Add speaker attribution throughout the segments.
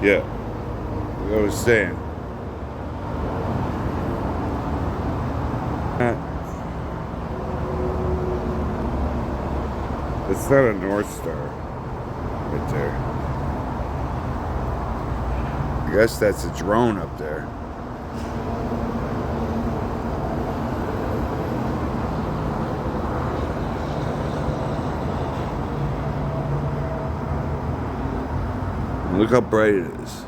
Speaker 1: Yeah, like I was saying. It's not a North Star right there. I guess that's a drone up there. Look how bright it is.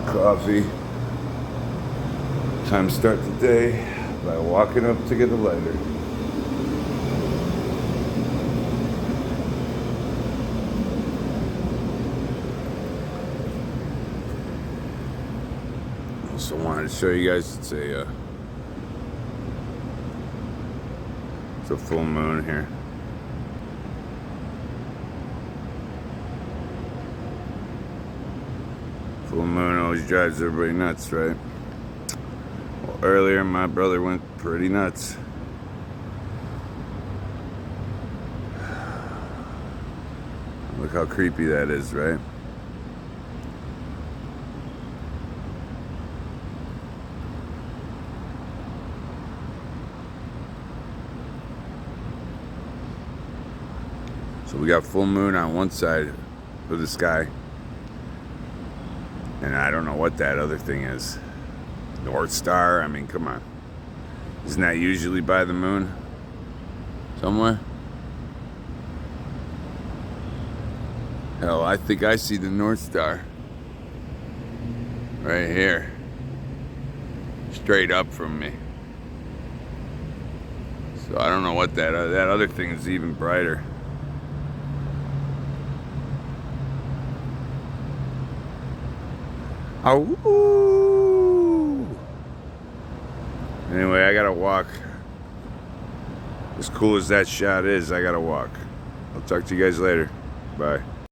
Speaker 1: Coffee. Time to start the day by walking up to get a lighter. Also wanted to show you guys it's a full moon here. Full moon always drives everybody nuts, right? Well, earlier my brother went pretty nuts. Look how creepy that is, right? So we got full moon on one side of the sky. And I don't know what that other thing is. North Star? I mean, come on. Isn't that usually by the moon? Somewhere? Hell, I think I see the North Star. Right here. Straight up from me. So I don't know what that other thing is even brighter. Oh. Anyway, I gotta walk. As cool as that shot is, I gotta walk. I'll talk to you guys later. Bye.